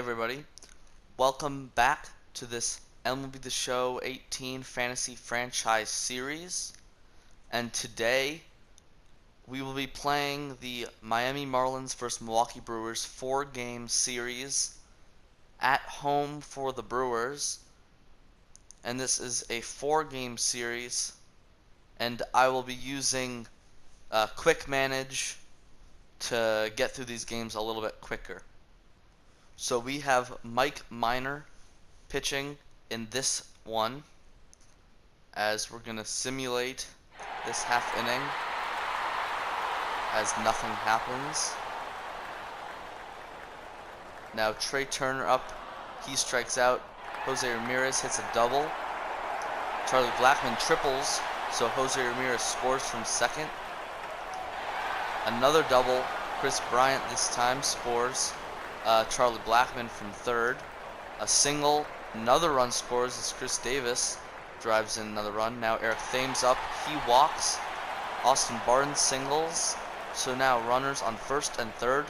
everybody, welcome back to this MLB The Show 18 Fantasy Franchise Series, and today we will be playing the Miami Marlins vs. Milwaukee Brewers 4-game series at home for the Brewers, and this is a 4-game series, and I will be using Quick Manage to get through these games a little bit quicker. So we have Mike Minor pitching in this one, as we're going to simulate this half inning as nothing happens. Now Trey Turner up, he strikes out. Jose Ramirez hits a double. Charlie Blackmon triples, so Jose Ramirez scores from second. Another double. Chris Bryant this time scores. Charlie Blackmon from third. A single, another run scores as Chris Davis drives in another run. Now Eric Thames up, he walks. Austin Barnes singles. So now runners on first and third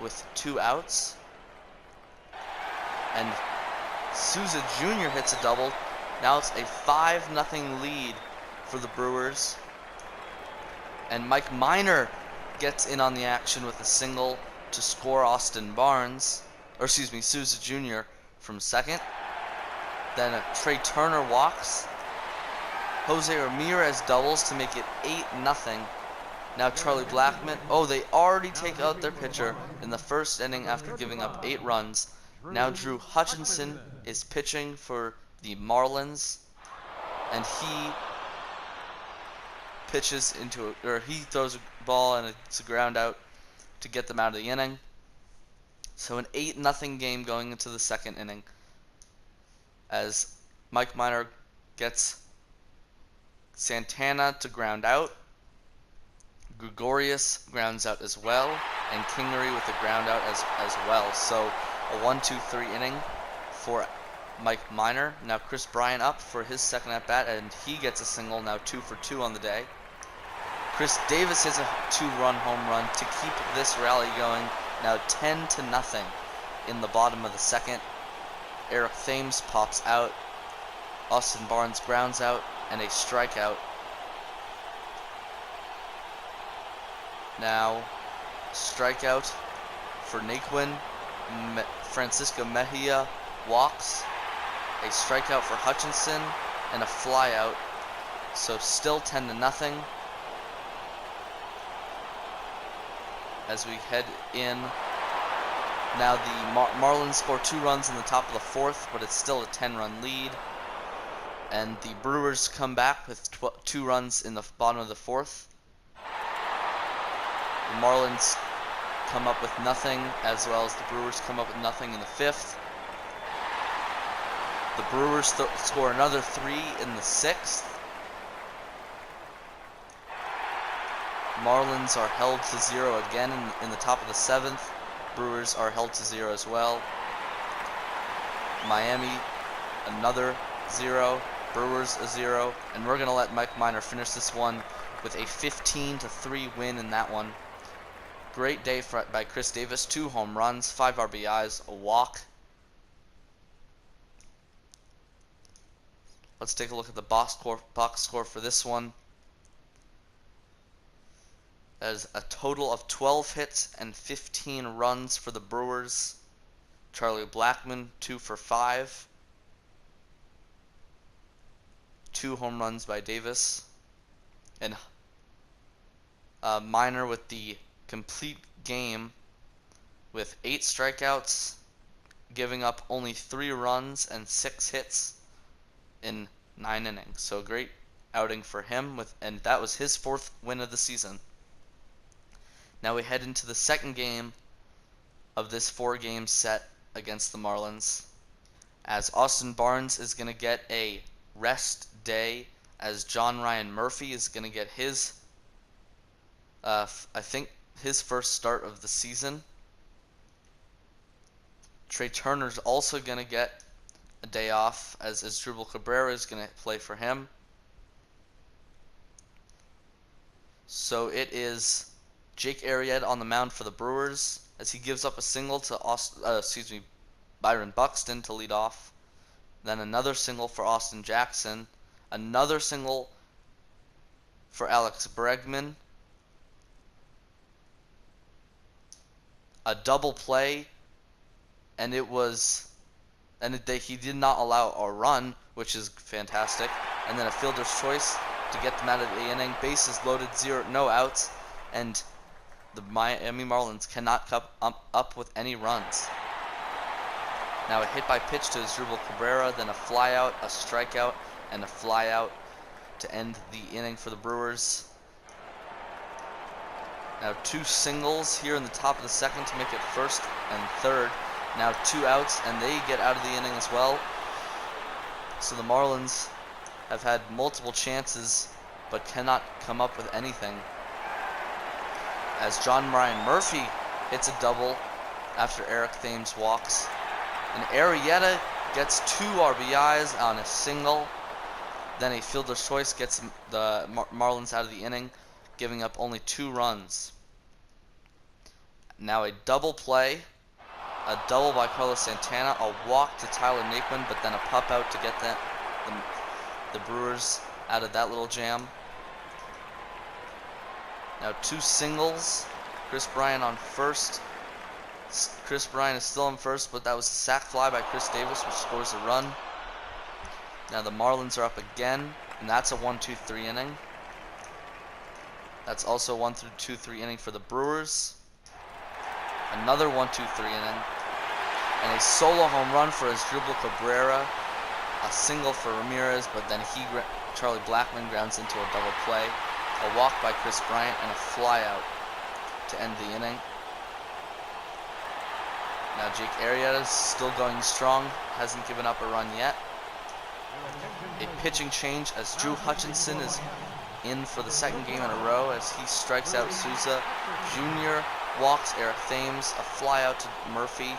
with 2 outs. And Souza Jr. hits a double. Now it's a 5-0 lead for the Brewers. And Mike Minor gets in on the action with a single to score Souza Jr. from second. Then Trey Turner walks. Jose Ramirez doubles to make it 8-0. Now Charlie Blackmon, they already take out their pitcher in the first inning after giving up 8 runs. Now Drew Hutchinson is pitching for the Marlins, and he throws a ball and it's a ground out to get them out of the inning. So an 8-0 game going into the second inning, as Mike Minor gets Santana to ground out. Gregorius grounds out as well, and Kingery with a ground out as well. So a 1-2-3 inning for Mike Minor. Now Chris Bryant up for his second at bat, and he gets a single, now 2 for 2 on the day. Chris Davis hits a 2-run home run to keep this rally going. Now 10-0 in the bottom of the second. Eric Thames pops out. Austin Barnes grounds out and a strikeout. Now strikeout for Naquin. Francisco Mejia walks. A strikeout for Hutchinson and a flyout. So still 10-0. As we head in. Now the Marlins score 2 runs in the top of the 4th, but it's still a 10-run lead. And the Brewers come back with 2 runs in the bottom of the 4th. The Marlins come up with nothing, as well as the Brewers come up with nothing in the 5th. The Brewers score another 3 in the 6th. Marlins are held to 0 again in the top of the 7th. Brewers are held to 0 as well. Miami, another 0. Brewers a 0. And we're going to let Mike Minor finish this one with a 15-3 win in that one. Great day by Chris Davis. 2 home runs, 5 RBIs, a walk. Let's take a look at the box score for this one. As a total of 12 hits and 15 runs for the Brewers. Charlie Blackmon, 2 for 5. 2 home runs by Davis. And Minor with the complete game with 8 strikeouts, giving up only 3 runs and 6 hits in 9 innings. So great outing for him, and that was his 4th win of the season. Now we head into the second game of this 4-game set against the Marlins, as Austin Barnes is going to get a rest day, as John Ryan Murphy is going to get his, I think, his first start of the season. Trey Turner's also going to get a day off, as Asdrubal Cabrera is going to play for him. So it is Jake Arrieta on the mound for the Brewers, as he gives up a single to Byron Buxton to lead off. Then another single for Austin Jackson. Another single for Alex Bregman. A double play, and he did not allow a run, which is fantastic. And then a fielder's choice to get them out of the inning. Bases loaded, no outs, and the Miami Marlins cannot come up with any runs. Now a hit by pitch to Asdrubal Cabrera, then a flyout, a strikeout, and a flyout to end the inning for the Brewers. Now 2 singles here in the top of the second to make it first and third. Now 2 outs, and they get out of the inning as well. So the Marlins have had multiple chances, but cannot come up with anything. As John Ryan Murphy hits a double after Eric Thames walks. And Arrieta gets 2 RBIs on a single. Then a fielder's choice gets the Marlins out of the inning, giving up only 2 runs. Now a double play. A double by Carlos Santana. A walk to Tyler Naquin, but then a pop out to get the Brewers out of that little jam. Now 2 singles. Chris Bryant on first. Chris Bryant is still on first, but that was a sac fly by Chris Davis, which scores a run. Now the Marlins are up again, and that's a 1-2-3 inning. That's also a 1-2-3 inning for the Brewers. Another 1-2-3 inning. And a solo home run for Asdrubal Cabrera. A single for Ramirez, but then Charlie Blackmon grounds into a double play. A walk by Chris Bryant and a flyout to end the inning. Now Jake Arrieta is still going strong, hasn't given up a run yet. A pitching change as Drew Hutchinson is in for the second game in a row as he strikes out Souza. Jr. walks Eric Thames, a flyout to Murphy,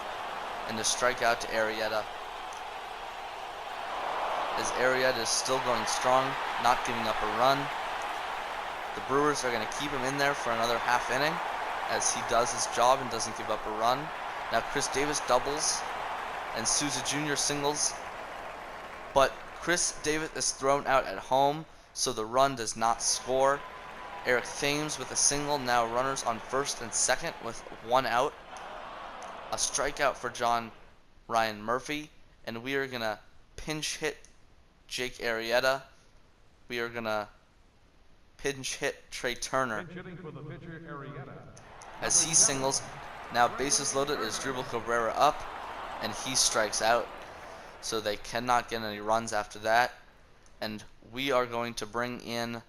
and a strikeout to Arrieta. As Arrieta is still going strong, not giving up a run. The Brewers are going to keep him in there for another half inning as he does his job and doesn't give up a run. Now Chris Davis doubles and Souza Jr. singles, but Chris Davis is thrown out at home, so the run does not score. Eric Thames with a single, now runners on first and second with 1 out. A strikeout for John Ryan Murphy, and we are going to pinch hit Jake Arrieta. We are going to pinch hit Trey Turner as he singles. Now bases loaded as Asdrubal Cabrera up, and he strikes out. So they cannot get any runs after that. And we are going to bring in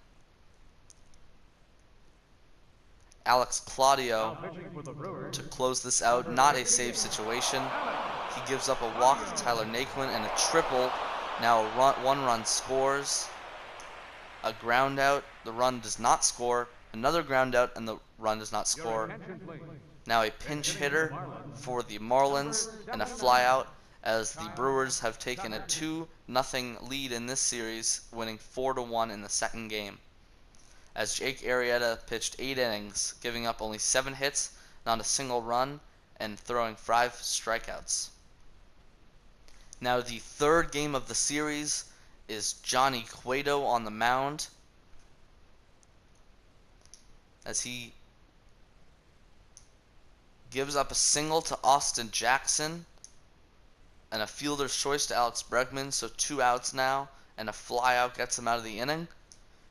Alex Claudio to close this out. Not a save situation. He gives up a walk to Tyler Naquin and a triple. Now a 1-run scores. A ground out. The run does not score. Another ground out and the run does not score. Now a pinch hitter for the Marlins and a flyout as the Brewers have taken a 2-0 lead in this series, winning 4-1 in the second game. As Jake Arrieta pitched 8 innings, giving up only 7 hits, not a single run, and throwing 5 strikeouts. Now the third game of the series is Johnny Cueto on the mound as he gives up a single to Austin Jackson and a fielder's choice to Alex Bregman, so 2 outs now, and a flyout gets him out of the inning.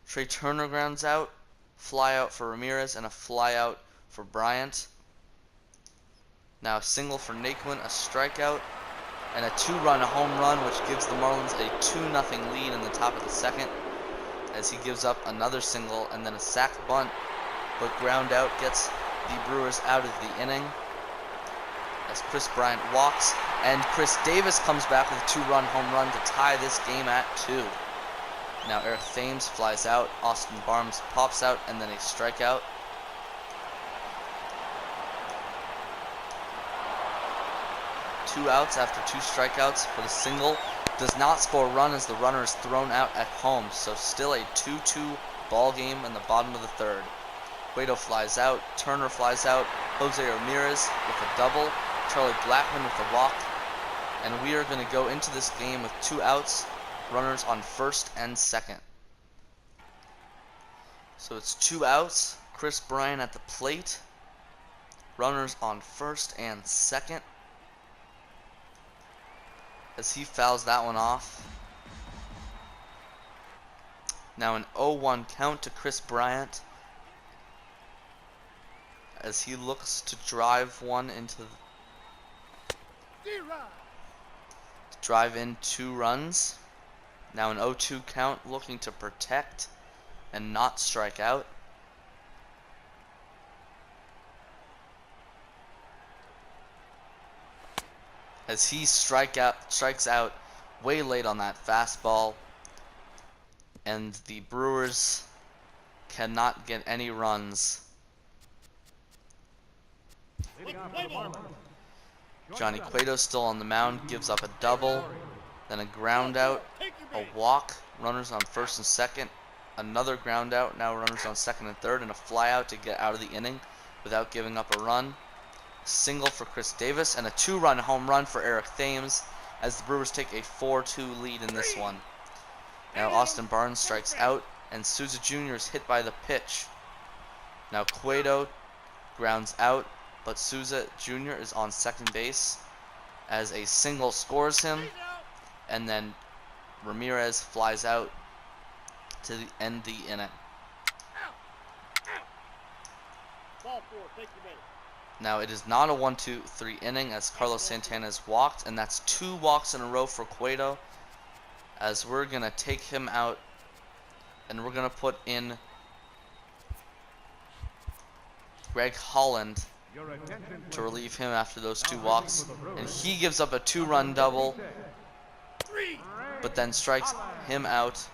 Trey Turner grounds out, flyout for Ramirez, and a flyout for Bryant. Now a single for Naquin, a strikeout, and a 2-run home run, which gives the Marlins a 2-0 lead in the top of the second, as he gives up another single and then a sac bunt, but ground out gets the Brewers out of the inning as Chris Bryant walks, and Chris Davis comes back with a 2-run home run to tie this game at 2. Now Eric Thames flies out, Austin Barnes pops out, and then a strikeout. Two outs after 2 strikeouts, but a single does not score a run as the runner is thrown out at home, so still a 2-2 ball game in the bottom of the third. Cueto flies out, Turner flies out, Jose Ramirez with a double, Charlie Blackmon with a walk, And we are going to go into this game with 2 outs, runners on first and second. So it's 2 outs, Chris Bryant at the plate, runners on first and second, as he fouls that one off. Now an 0-1 count to Chris Bryant, as he looks to drive one into drive in 2 runs. Now an 0-2 count, looking to protect and not strike out. As he strikes out way late on that fastball, and the Brewers cannot get any runs. Johnny Cueto still on the mound, gives up a double, then a ground out, a walk, runners on first and second, another ground out, now runners on second and third, and a fly out to get out of the inning without giving up a run. Single for Chris Davis, and a 2-run home run for Eric Thames, as the Brewers take a 4-2 lead in this one. Now Austin Barnes strikes out, and Souza Jr. is hit by the pitch. Now Cueto grounds out, but Souza Jr. is on second base, as a single scores him, and then Ramirez flies out to end the inning. Now it is not a 1-2-3 inning, as Carlos Santana is walked, and that's 2 walks in a row for Cueto, as we're going to take him out and we're going to put in Greg Holland to relieve him after those 2 walks. And he gives up a 2-run double, but then strikes him out.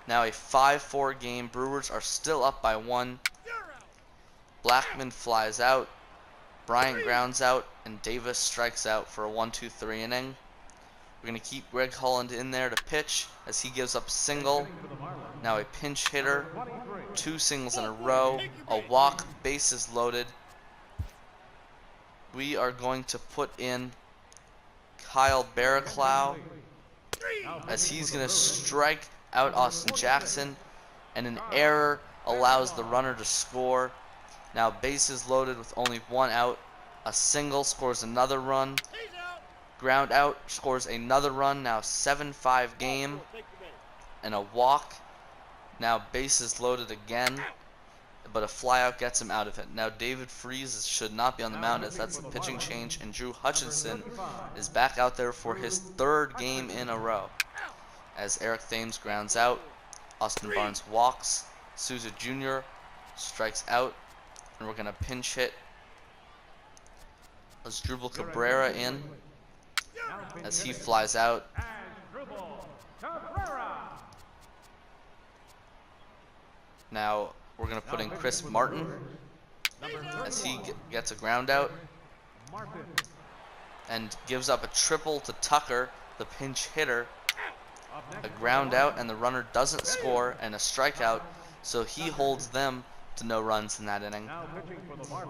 Now a 5-4 game. Brewers are still up by 1. Blackman flies out, Bryant grounds out, and Davis strikes out for a 1-2-3 inning. We're going to keep Greg Holland in there to pitch, as he gives up a single. Now a pinch hitter, 2 singles in a row, a walk, bases loaded. We are going to put in Kyle Barraclough, as he's going to strike out Austin Jackson, and an error allows the runner to score. Now bases loaded with only 1 out. A single scores another run. Ground out scores another run. Now 7-5 game. And a walk. Now bases loaded again, but a flyout gets him out of it. Now David Freese should not be on the mound, as that's the pitching change, and Drew Hutchinson is back out there for his 3rd game in a row. As Eric Thames grounds out, Austin Barnes walks, Souza Jr. strikes out, and we're going to pinch hit Asdrubal Cabrera in, as he flies out. Now we're going to put in Chris Martin, as he gets a ground out and gives up a triple to Tucker, the pinch hitter. A ground out, and the runner doesn't score, and a strikeout, so he holds them to no runs in that inning.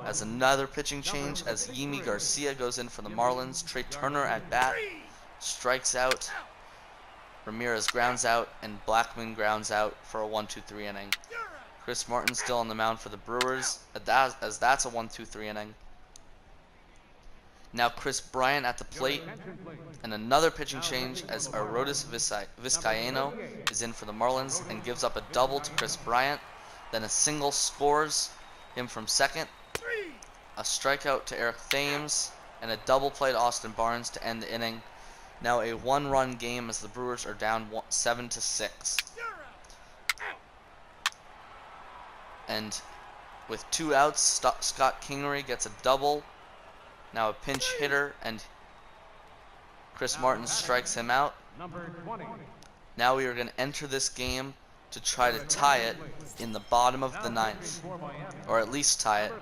As another pitching change, as Yimi Garcia goes in for the Marlins. Trey Turner at bat strikes out, Ramirez grounds out, and Blackman grounds out for a 1-2-3 inning. Chris Martin still on the mound for the Brewers, as that's a 1-2-3 inning. Now Chris Bryant at the plate, and another pitching change, as Arodys Vizcaíno is in for the Marlins and gives up a double to Chris Bryant. Then a single scores him from second, a strikeout to Eric Thames, and a double play to Austin Barnes to end the inning. Now a 1-run game, as the Brewers are down 7-6. And with 2 outs, Scott Kingery gets a double. Now a pinch hitter, and Chris Martin strikes him out. Now we are going to enter this game to try to tie it in the bottom of the 9th, or at least tie it.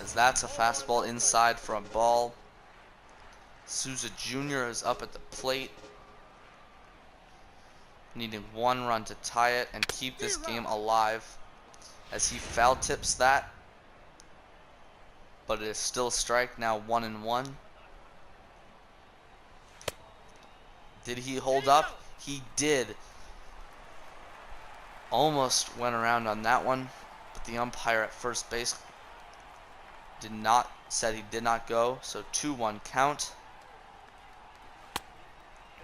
As that's a fastball inside for a ball. Souza Jr. is up at the plate. needing 1 run to tie it and keep this game alive, as he foul tips that, but it is still a strike. Now 1-1. Did he hold up? He did. Almost went around on that one, but the umpire at first base said he did not go, so 2-1 count.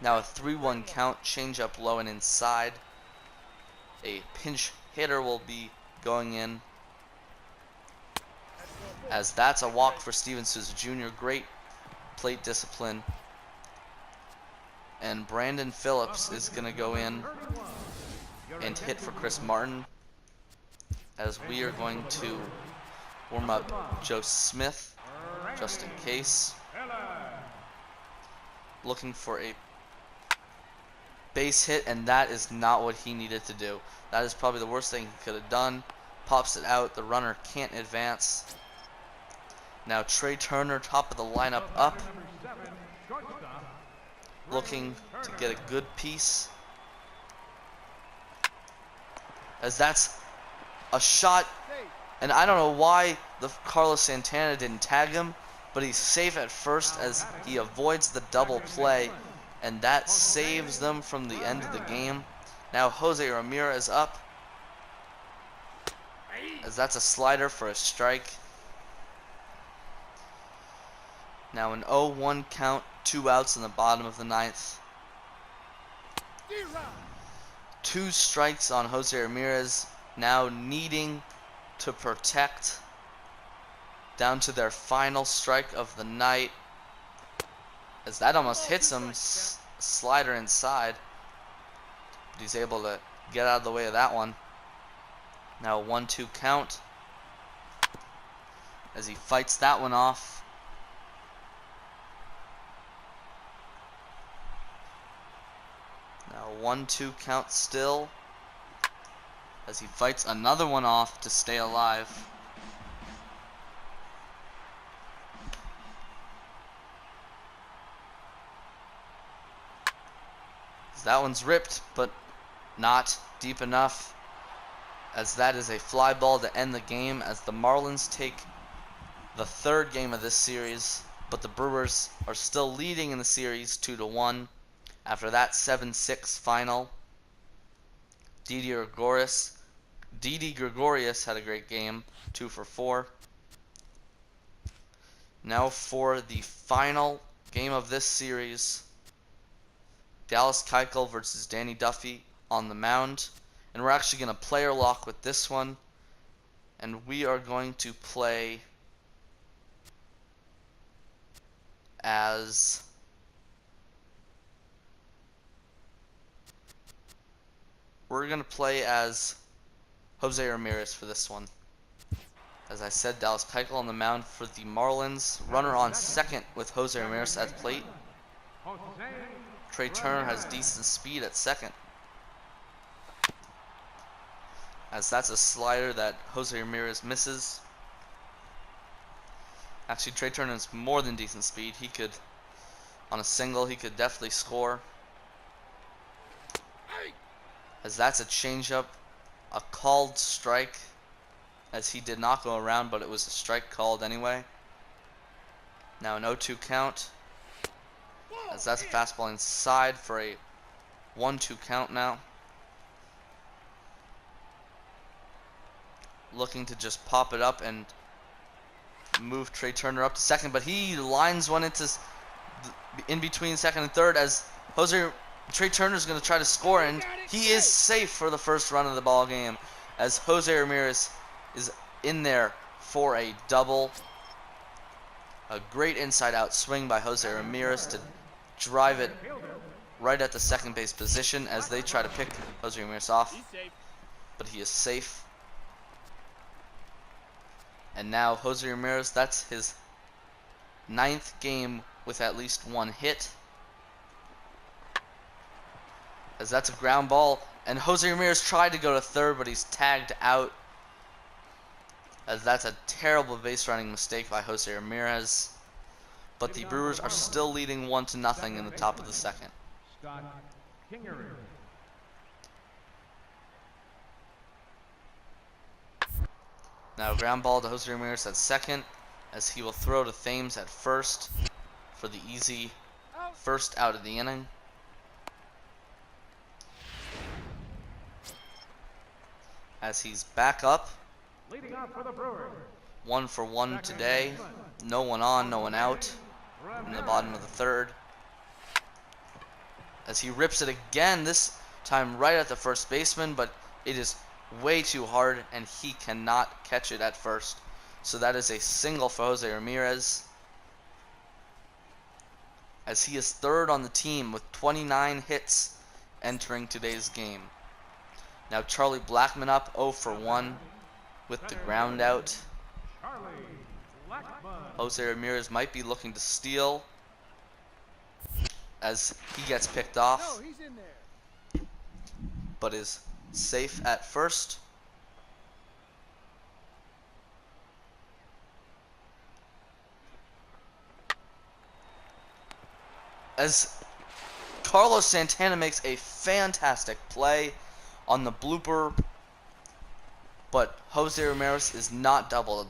Now a 3-1 count, change up low and inside. A pinch hitter will be going in, as that's a walk for Steven Souza Jr. Great plate discipline. And Brandon Phillips is going to go in and hit for Chris Martin, as we are going to warm up Joe Smith just in case. Looking for a base hit, and that is not what he needed to do. That is probably the worst thing he could have done. Pops it out. The runner can't advance. Now Trey Turner, top of the lineup, up, looking to get a good piece, as that's a shot, and I don't know why the Carlos Santana didn't tag him, but he's safe at first as he avoids the double play, and that saves them from the end of the game. Now Jose Ramirez up, as that's a slider for a strike. Now an 0-1 count, 2 outs in the bottom of the 9th. 2 strikes on Jose Ramirez, now needing to protect down to their final strike of the night, as that almost hits him. Slider inside, but he's able to get out of the way of that one. Now a 1-2 count, as he fights that one off. Now 1-2 count still, as he fights another one off to stay alive. That one's ripped, but not deep enough, as that is a fly ball to end the game, as the Marlins take the 3rd game of this series, but the Brewers are still leading in the series 2-1 after that 7-6 final. Didi Gregorius had a great game, 2 for 4. Now for the final game of this series, Dallas Keuchel versus Danny Duffy on the mound. And we're actually going to player lock with this one. And we are going to play as Jose Ramirez for this one. As I said, Dallas Keuchel on the mound for the Marlins. Runner on second with Jose Ramirez at plate. Trey Turner has decent speed at second, as that's a slider that Jose Ramirez misses. Actually, Trey Turner has more than decent speed. He could, on a single, he could definitely score. As that's a changeup, a called strike, as he did not go around, but it was a strike called anyway. Now an 0-2 count, as that's a fastball inside for a 1-2 count now. Looking to just pop it up and move Trey Turner up to second, but he lines one into in between second and third, as Trey Turner is going to try to score, and he is safe for the first run of the ball game, as Jose Ramirez is in there for a double. A great inside-out swing by Jose Ramirez to drive it right at the second base position, as they try to pick Jose Ramirez off, but he is safe. And now Jose Ramirez, that's his 9th game with at least 1 hit, as that's a ground ball, and Jose Ramirez tried to go to third, but he's tagged out, as that's a terrible base running mistake by Jose Ramirez. But the Brewers are still leading 1-0 in the top of the second. Now ground ball to Jose Ramirez at second, as he will throw to Thames at first for the easy first out of the inning. As he's back up. Leading off for the Brewers. 1 for 1 today. No one on, no one out in the bottom of the third. As he rips it again, this time right at the first baseman, but it is way too hard and he cannot catch it at first. So that is a single for Jose Ramirez, as he is third on the team with 29 hits entering today's game. Now Charlie Blackmon up 0 for 1 with the ground out. Jose Ramirez might be looking to steal as he gets picked off, but is safe at first. As Carlos Santana makes a fantastic play on the blooper, but Jose Ramirez is not doubled.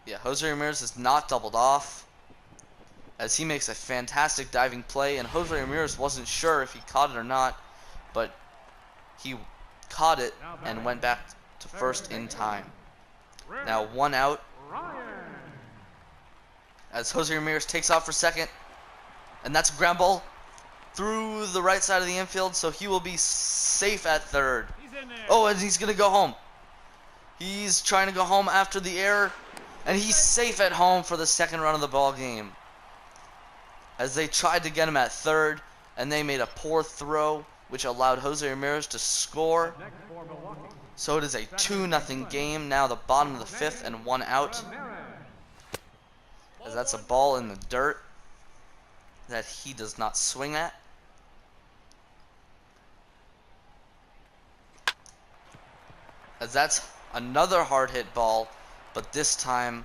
Yeah, Jose Ramirez is not doubled off, as he makes a fantastic diving play, and Jose Ramirez wasn't sure if he caught it or not, but he caught it and went back to first in time. Now 1 out, as Jose Ramirez takes off for second, and that's a ground ball through the right side of the infield, so he will be safe at third. Oh, and he's going to go home. He's trying to go home after the error, and he's safe at home for the second run of the ball game. As they tried to get him at third, and they made a poor throw, which allowed Jose Ramirez to score. So it is a 2-0 game, now the bottom of the fifth and 1 out. As that's a ball in the dirt that he does not swing at. As that's another hard hit ball, but this time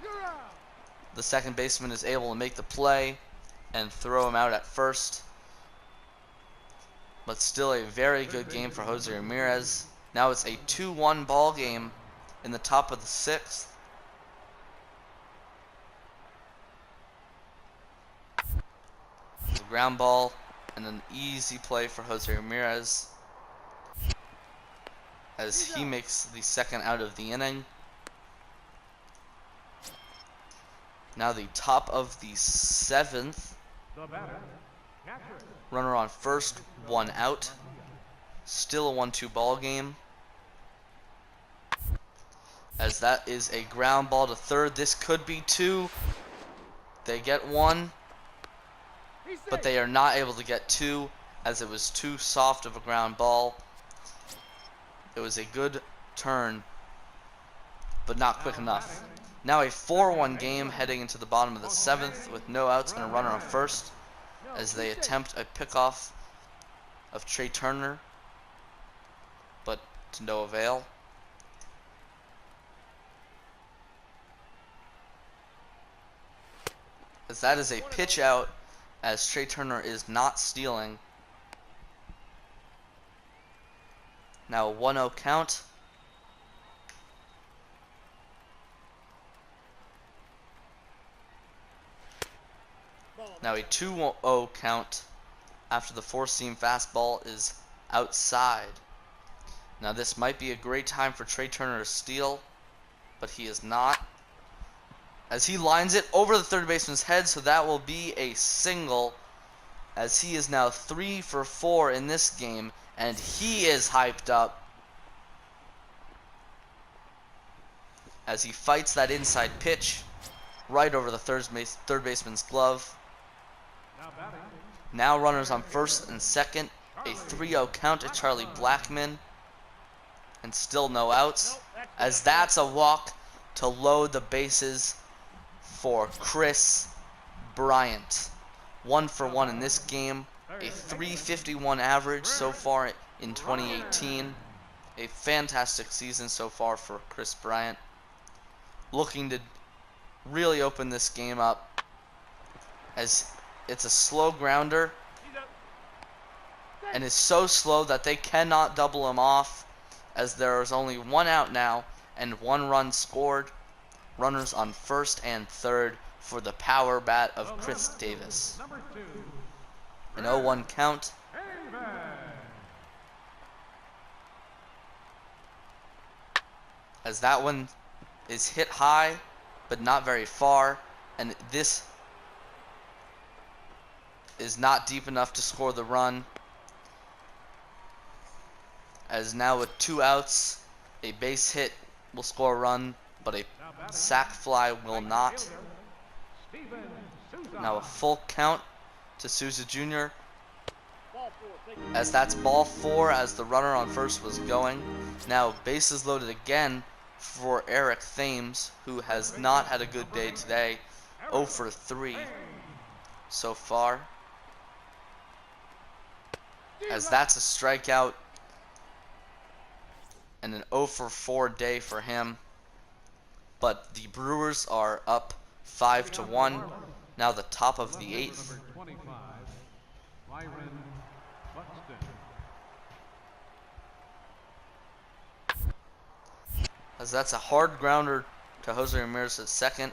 the second baseman is able to make the play and throw him out at first. But still a very good game for Jose Ramirez. Now it's a 2-1 ball game in the top of the sixth. The ground ball and an easy play for Jose Ramirez, as he makes the second out of the inning. Now the top of the seventh. Runner on first, 1 out. Still a 1-2 ball game, as that is a ground ball to third. This could be 2. They get 1, but they are not able to get 2, as it was too soft of a ground ball. It was a good turn, but not quick enough. Now a 4-1 game heading into the bottom of the seventh with no outs and a runner on first, as they attempt a pickoff of Trey Turner, but to no avail. As that is a pitch out, as Trey Turner is not stealing. Now a 1-0 count. Now a 2-0 count after the four-seam fastball is outside. Now this might be a great time for Trey Turner to steal, but he is not, as he lines it over the third baseman's head, so that will be a single, as he is now 3 for 4 in this game, and he is hyped up as he fights that inside pitch right over the third baseman's glove. Now runners on first and second, a 3-0 count to Charlie Blackmon, and still no outs, as that's a walk to load the bases for Chris Bryant. 1 for 1 in this game, a .351 average so far in 2018. A fantastic season so far for Chris Bryant, looking to really open this game up, as it's a slow grounder and is so slow that they cannot double him off, as there is only 1 out now and 1 run scored. Runners on first and third for the power bat of Chris Davis. An 0-1 count. As that one is hit high, but not very far, and this is not deep enough to score the run. As now with 2 outs, a base hit will score a run, but a sac fly will not. Now a full count to Souza Jr. as that's ball 4 as the runner on first was going. Now bases loaded again for Eric Thames, who has not had a good day today. 0 for 3 so far. As that's a strikeout and an 0 for 4 day for him. But the Brewers are up 5-1. Now the top of the 8th. As that's a hard grounder to Jose Ramirez at second,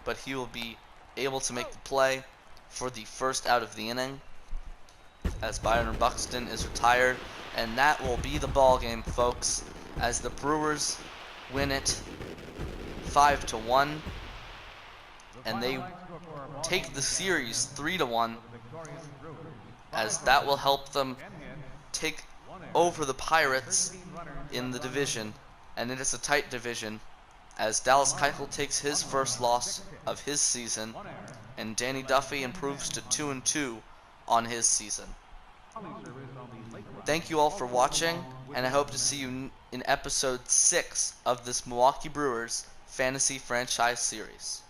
but he will be able to make the play for the first out of the inning as Byron Buxton is retired. And that will be the ball game, folks, as the Brewers win it 5-1, and they take the series 3-1, as that will help them take over the Pirates in the division. And it is a tight division, as Dallas Keuchel takes his first loss of his season, and Danny Duffy improves to 2-2 on his season. Thank you all for watching, and I hope to see you in episode 6 of this Milwaukee Brewers Fantasy Franchise Series.